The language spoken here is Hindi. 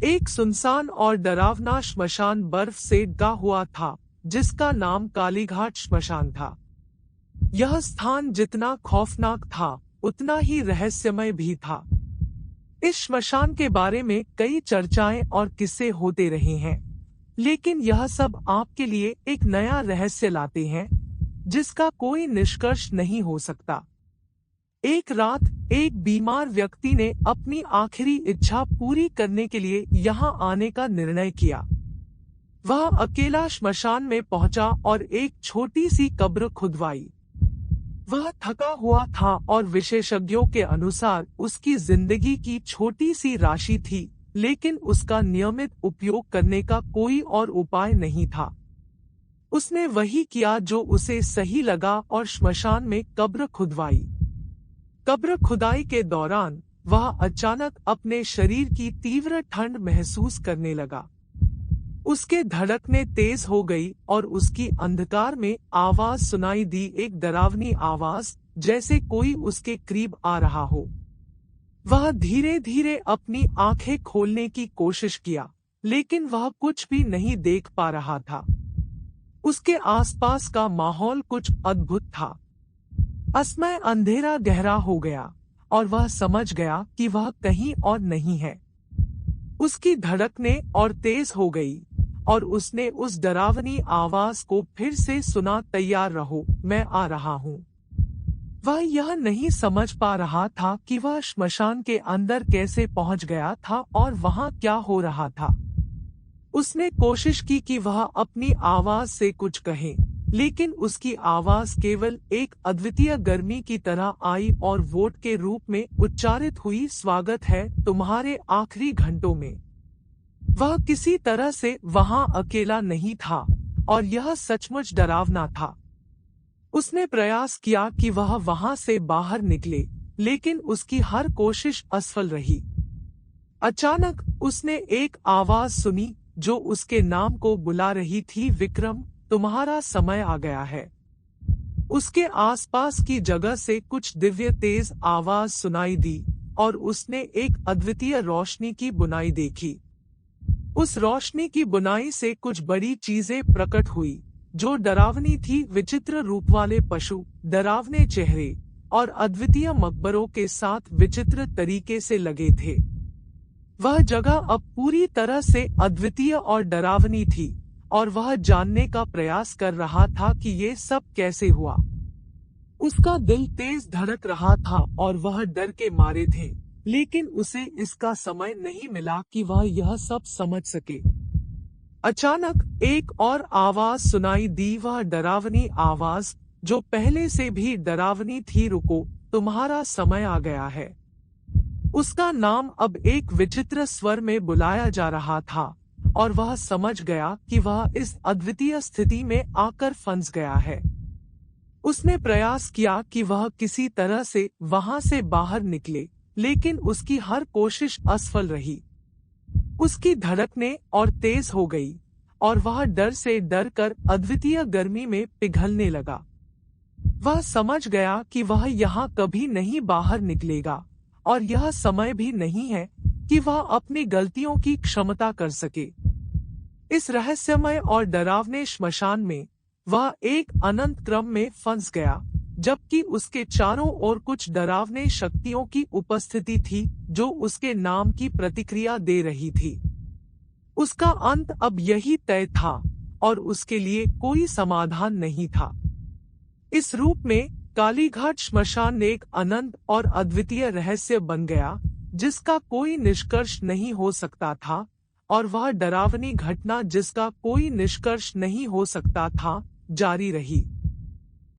एक सुनसान और डरावना श्मशान बर्फ से ढका हुआ था, जिसका नाम कालीघाट श्मशान था। यह स्थान जितना खौफनाक था, उतना ही रहस्यमय भी था। इस श्मशान के बारे में कई चर्चाएं और किस्से होते रहे हैं, लेकिन यह सब आपके लिए एक नया रहस्य लाते हैं, जिसका कोई निष्कर्ष नहीं हो सकता। एक रात एक बीमार व्यक्ति ने अपनी आखिरी इच्छा पूरी करने के लिए यहाँ आने का निर्णय किया। वह अकेला श्मशान में पहुंचा और एक छोटी सी कब्र खुदवाई। वह थका हुआ था और विशेषज्ञों के अनुसार उसकी जिंदगी की छोटी सी राशि थी, लेकिन उसका नियमित उपयोग करने का कोई और उपाय नहीं था। उसने वही किया जो उसे सही लगा और श्मशान में कब्र खुदवाई। कब्र खुदाई के दौरान वह अचानक अपने शरीर की तीव्र ठंड महसूस करने लगा। उसके धड़कनें तेज हो गई और उसकी अंधकार में आवाज सुनाई दी, एक डरावनी आवाज, जैसे कोई उसके करीब आ रहा हो। वह धीरे धीरे अपनी आंखें खोलने की कोशिश किया, लेकिन वह कुछ भी नहीं देख पा रहा था। उसके आसपास का माहौल कुछ अद्भुत था। असमय अंधेरा गहरा हो गया और वह समझ गया कि वह कहीं और नहीं है। उसकी धड़कनें और तेज हो गई और उसने उस डरावनी आवाज को फिर से सुना, तैयार रहो, मैं आ रहा हूँ। वह यह नहीं समझ पा रहा था कि वह श्मशान के अंदर कैसे पहुंच गया था और वहां क्या हो रहा था। उसने कोशिश की कि वह अपनी आवाज से कुछ कहे, लेकिन उसकी आवाज केवल एक अद्वितीय गर्मी की तरह आई और वोट के रूप में उच्चारित हुई, स्वागत है तुम्हारे आखिरी घंटों में। वह किसी तरह से वहां अकेला नहीं था और यह सचमुच डरावना था। उसने प्रयास किया कि वह वहां से बाहर निकले, लेकिन उसकी हर कोशिश असफल रही। अचानक उसने एक आवाज सुनी जो उसके नाम को बुला रही थी, विक्रम, तुम्हारा समय आ गया है। उसके आसपास की जगह से कुछ दिव्य तेज आवाज सुनाई दी और उसने एक अद्वितीय रोशनी की बुनाई देखी। उस रोशनी की बुनाई से कुछ बड़ी चीजें प्रकट हुई जो डरावनी थी, विचित्र रूप वाले पशु, डरावने चेहरे और अद्वितीय मकबरों के साथ विचित्र तरीके से लगे थे। वह जगह अब पूरी तरह से अद्वितीय और डरावनी थी और वह जानने का प्रयास कर रहा था कि ये सब कैसे हुआ। उसका दिल तेज धड़क रहा था और वह डर के मारे थे, लेकिन उसे इसका समय नहीं मिला कि वह यह सब समझ सके। अचानक एक और आवाज सुनाई दी, वह डरावनी आवाज जो पहले से भी डरावनी थी, रुको, तुम्हारा समय आ गया है। उसका नाम अब एक विचित्र स्वर में बुलाया जा रहा था और वह समझ गया कि वह इस अद्वितीय स्थिति में आकर फंस गया है। उसने प्रयास किया कि वह किसी तरह से वहां से बाहर निकले, लेकिन उसकी हर कोशिश असफल रही। उसकी धड़कनें और तेज हो गई और वह डर से डरकर अद्वितीय गर्मी में पिघलने लगा। वह समझ गया कि वह यहाँ कभी नहीं बाहर निकलेगा और यह समय भी नहीं है कि वह अपनी गलतियों की क्षमता कर सके। इस रहस्यमय और डरावने श्मशान में वह एक अनंत क्रम में फंस गया, जबकि उसके चारों ओर कुछ डरावने शक्तियों की उपस्थिति थी जो उसके नाम की प्रतिक्रिया दे रही थी। उसका अंत अब यही तय था और उसके लिए कोई समाधान नहीं था। इस रूप में कालीघाट श्मशान एक अनंत और अद्वितीय रहस्य बन गया, जिसका कोई निष्कर्ष नहीं हो सकता था, और वह डरावनी घटना जिसका कोई निष्कर्ष नहीं हो सकता था, जारी रही।